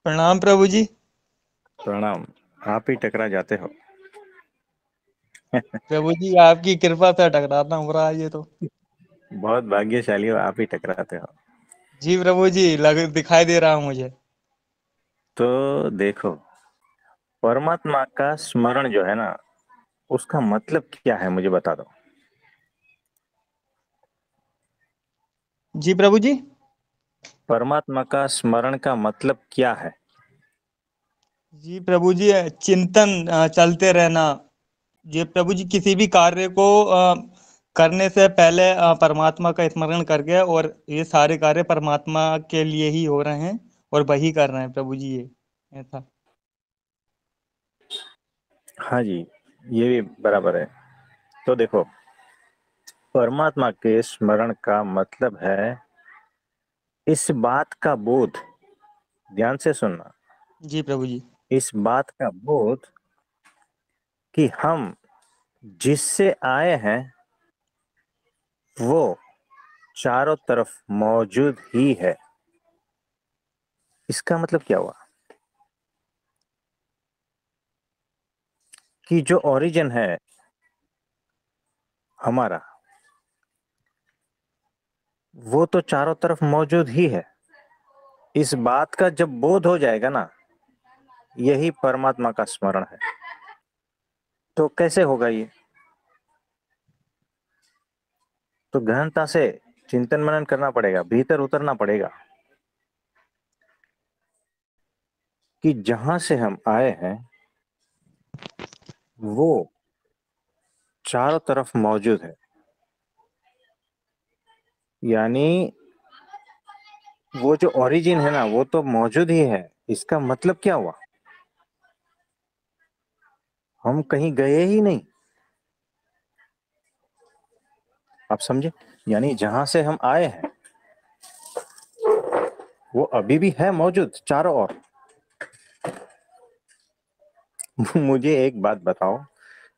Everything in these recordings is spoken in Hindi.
प्रणाम प्रभु जी। प्रणाम। आप ही टकरा जाते हो। प्रभु जी आपकी कृपा से टकराना हो रहा है ये तो। बहुत भाग्यशाली हो, आप ही टकराते हो। जी प्रभु जी, लग दिखाई दे रहा हूँ मुझे। तो देखो, परमात्मा का स्मरण जो है ना, उसका मतलब क्या है मुझे बता दो। जी प्रभु जी। परमात्मा का स्मरण का मतलब क्या है? जी प्रभु जी, चिंतन चलते रहना। जी प्रभु जी, किसी भी कार्य को करने से पहले परमात्मा का स्मरण करके, और ये सारे कार्य परमात्मा के लिए ही हो रहे हैं और वही कर रहे हैं प्रभु जी, ये ऐसा। हाँ जी, ये भी बराबर है। तो देखो, परमात्मा के स्मरण का मतलब है इस बात का बोध, ध्यान से सुनना, जी प्रभु जी। इस बात का बोध कि हम जिससे आए हैं वो चारों तरफ मौजूद ही है। इसका मतलब क्या हुआ कि जो ओरिजिन है हमारा, वो तो चारों तरफ मौजूद ही है। इस बात का जब बोध हो जाएगा ना, यही परमात्मा का स्मरण है। तो कैसे होगा ये? तो गहनता से चिंतन मनन करना पड़ेगा, भीतर उतरना पड़ेगा कि जहां से हम आए हैं वो चारों तरफ मौजूद है। यानी वो जो ओरिजिन है ना, वो तो मौजूद ही है। इसका मतलब क्या हुआ? हम कहीं गए ही नहीं। आप समझे? यानी जहां से हम आए हैं वो अभी भी है मौजूद चारों ओर। मुझे एक बात बताओ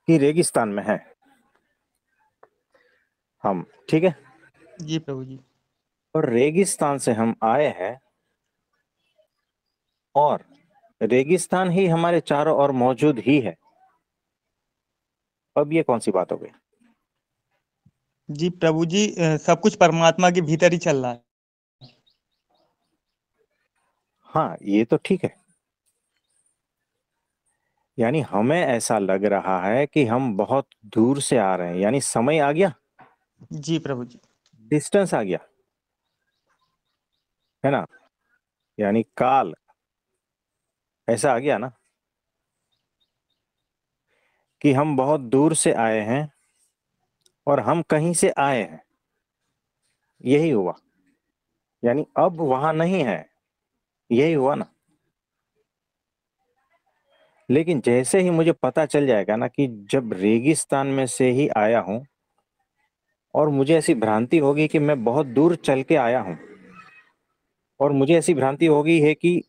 कि रेगिस्तान में है हम, ठीक है, जी प्रभु जी। और रेगिस्तान से हम आए हैं और रेगिस्तान ही हमारे चारों ओर मौजूद ही है। अब ये कौन सी बात हो गई? जी प्रभु जी, सब कुछ परमात्मा के भीतर ही चल रहा है। हाँ, ये तो ठीक है। यानी हमें ऐसा लग रहा है कि हम बहुत दूर से आ रहे हैं, यानी समय आ गया, जी प्रभु जी। डिस्टेंस आ गया, है ना? यानी काल ऐसा आ गया ना कि हम बहुत दूर से आए हैं और हम कहीं से आए हैं। यही हुआ। यानी अब वहां नहीं है। यही हुआ ना। लेकिन जैसे ही मुझे पता चल जाएगा ना कि जब रेगिस्तान में से ही आया हूं, और मुझे ऐसी भ्रांति होगी कि मैं बहुत दूर चल के आया हूं, और मुझे ऐसी भ्रांति होगी है कि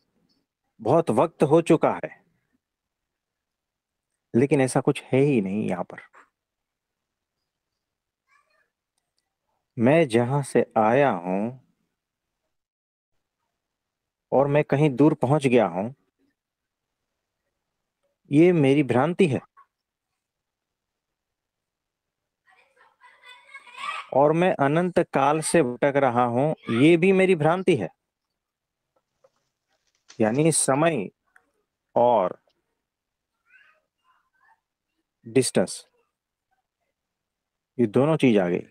बहुत वक्त हो चुका है, लेकिन ऐसा कुछ है ही नहीं यहां पर। मैं जहां से आया हूं और मैं कहीं दूर पहुंच गया हूं, ये मेरी भ्रांति है। और मैं अनंत काल से भटक रहा हूं, ये भी मेरी भ्रांति है। यानी समय और डिस्टेंस, ये दोनों चीज आ गई।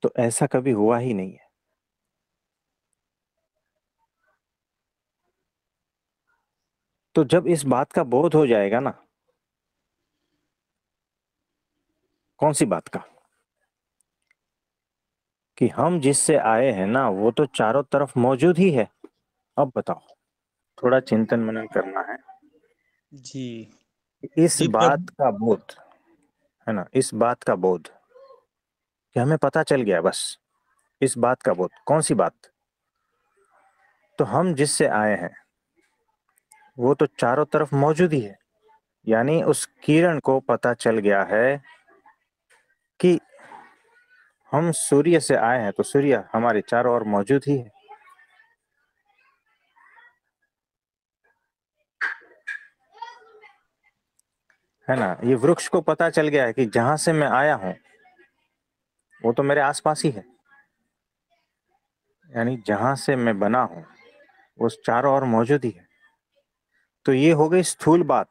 तो ऐसा कभी हुआ ही नहीं है। तो जब इस बात का बोध हो जाएगा ना, कौन सी बात का? कि हम जिससे आए हैं ना, वो तो चारों तरफ मौजूद ही है। अब बताओ, थोड़ा चिंतन मनन करना है। जी। इस जी बात प्रभु। का बोध, है ना, इस बात का बोध कि हमें पता चल गया, बस इस बात का बोध। कौन सी बात? तो हम जिससे आए हैं वो तो चारों तरफ मौजूद ही है। यानी उस किरण को पता चल गया है कि हम सूर्य से आए हैं तो सूर्य हमारे चारों ओर मौजूद ही है ना। ये वृक्ष को पता चल गया है कि जहां से मैं आया हूं वो तो मेरे आसपास ही है, यानी जहां से मैं बना हूं वो चारों ओर मौजूद ही है। तो ये हो गई स्थूल बात।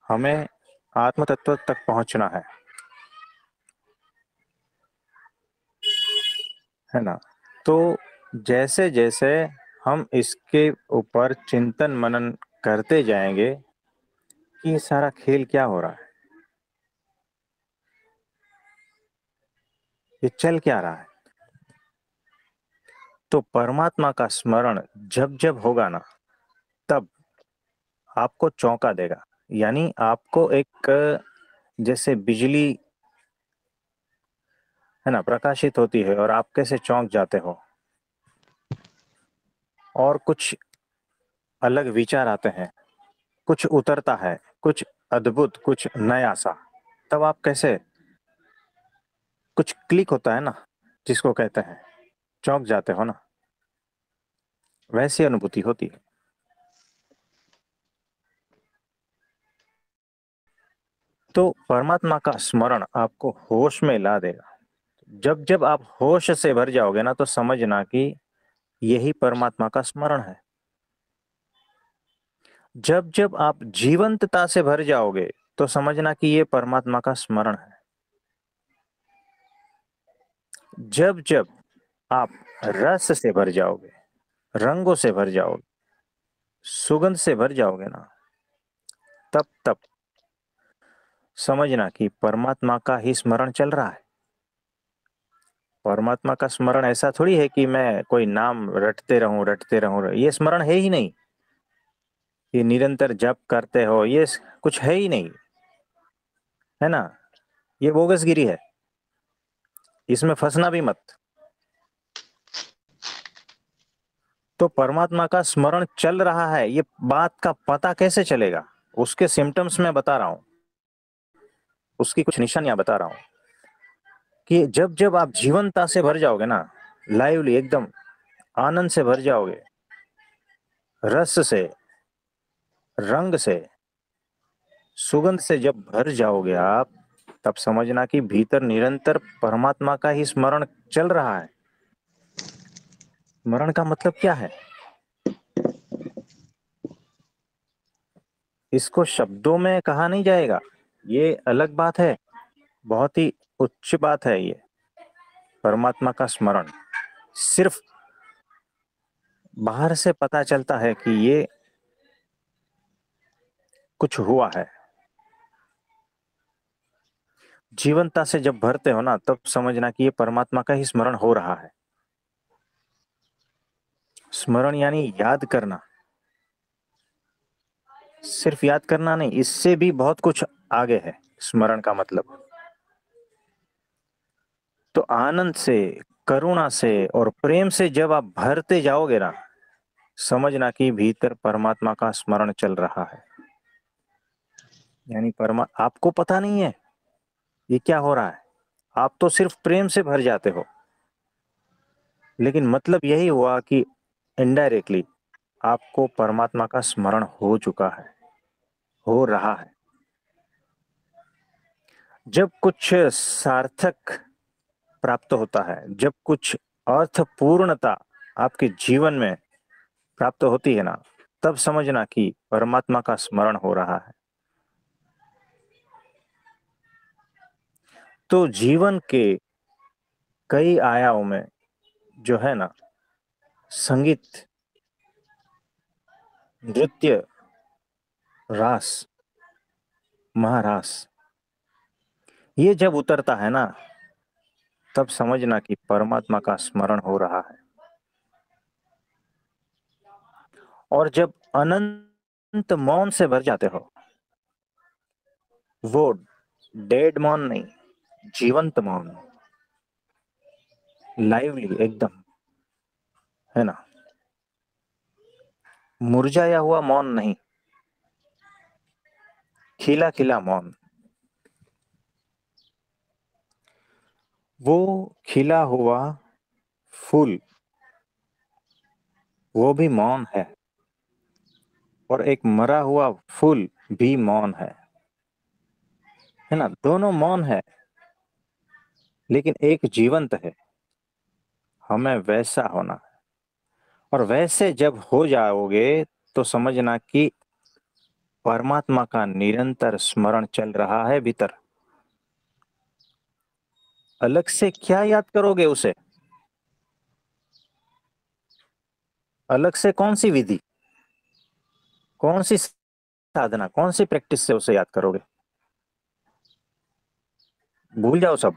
हमें आत्म तत्व तक पहुंचना है ना। तो जैसे जैसे हम इसके ऊपर चिंतन मनन करते जाएंगे कि ये सारा खेल क्या हो रहा है, ये चल क्या रहा है, तो परमात्मा का स्मरण जब जब होगा ना, तब आपको चौंका देगा। यानी आपको एक, जैसे बिजली है ना प्रकाशित होती है और आप कैसे चौंक जाते हो, और कुछ अलग विचार आते हैं, कुछ उतरता है, कुछ अद्भुत, कुछ नया सा, तब आप कैसे, कुछ क्लिक होता है ना जिसको कहते हैं, चौंक जाते हो ना, वैसी अनुभूति होती है। तो परमात्मा का स्मरण आपको होश में ला देगा। जब जब आप होश से भर जाओगे ना, तो समझना कि यही परमात्मा का स्मरण है। जब जब आप जीवंतता से भर जाओगे तो समझना कि ये परमात्मा का स्मरण है। जब जब आप रस से भर जाओगे, रंगों से भर जाओगे, सुगंध से भर जाओगे ना, तब तब समझना कि परमात्मा का ही स्मरण चल रहा है। परमात्मा का स्मरण ऐसा थोड़ी है कि मैं कोई नाम रटते रहूं, ये स्मरण है ही नहीं। ये निरंतर जप करते हो, ये कुछ है ही नहीं, है ना। ये बोगसगिरी है, इसमें फंसना भी मत। तो परमात्मा का स्मरण चल रहा है, ये बात का पता कैसे चलेगा? उसके सिम्टम्स मैं बता रहा हूं, उसकी कुछ निशानियां बता रहा हूं कि जब जब आप जीवंतता से भर जाओगे ना, लाइवली एकदम आनंद से भर जाओगे, रस से, रंग से, सुगंध से जब भर जाओगे आप, तब समझना कि भीतर निरंतर परमात्मा का ही स्मरण चल रहा है। स्मरण का मतलब क्या है? इसको शब्दों में कहा नहीं जाएगा, ये अलग बात है, बहुत ही उच्च बात है ये। परमात्मा का स्मरण सिर्फ बाहर से पता चलता है कि ये कुछ हुआ है। जीवंतता से जब भरते हो ना, तब समझना कि ये परमात्मा का ही स्मरण हो रहा है। स्मरण यानी याद करना, सिर्फ याद करना नहीं, इससे भी बहुत कुछ आगे है स्मरण का मतलब। तो आनंद से, करुणा से और प्रेम से जब आप भरते जाओगे ना, समझना कि भीतर परमात्मा का स्मरण चल रहा है। यानी आपको पता नहीं है ये क्या हो रहा है, आप तो सिर्फ प्रेम से भर जाते हो, लेकिन मतलब यही हुआ कि इनडायरेक्टली आपको परमात्मा का स्मरण हो चुका है, हो रहा है। जब कुछ सार्थक प्राप्त होता है, जब कुछ अर्थपूर्णता आपके जीवन में प्राप्त होती है ना, तब समझना कि परमात्मा का स्मरण हो रहा है। तो जीवन के कई आयामों में जो है ना, संगीत, नृत्य, रास, महारास, ये जब उतरता है ना, तब समझना कि परमात्मा का स्मरण हो रहा है। और जब अनंत मौन से भर जाते हो, वो डेड मौन नहीं, जीवंत मौन, लाइवली एकदम, है ना, मुरझाया हुआ मौन नहीं, खिला खिला मौन। वो खिला हुआ फूल, वो भी मौन है, और एक मरा हुआ फूल भी मौन है ना। दोनों मौन है, लेकिन एक जीवंत है। हमें वैसा होना है, और वैसे जब हो जाओगे तो समझना कि परमात्मा का निरंतर स्मरण चल रहा है भीतर। अलग से क्या याद करोगे उसे? अलग से कौन सी विधि, कौन सी साधना, कौन सी प्रैक्टिस से उसे याद करोगे? भूल जाओ सब।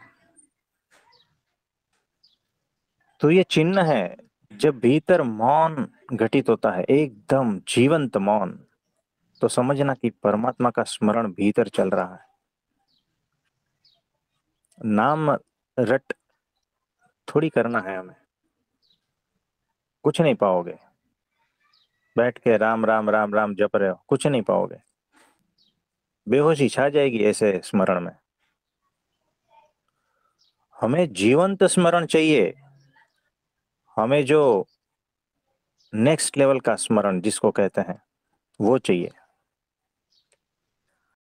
तो ये चिन्ह है, जब भीतर मौन घटित होता है, एकदम जीवंत मौन, तो समझना कि परमात्मा का स्मरण भीतर चल रहा है। नाम रट थोड़ी करना है हमें, कुछ नहीं पाओगे। बैठ के राम राम राम राम जप रहे हो, कुछ नहीं पाओगे। बेहोशी छा जाएगी ऐसे स्मरण में। हमें जीवंत स्मरण चाहिए। हमें जो नेक्स्ट लेवल का स्मरण जिसको कहते हैं, वो चाहिए।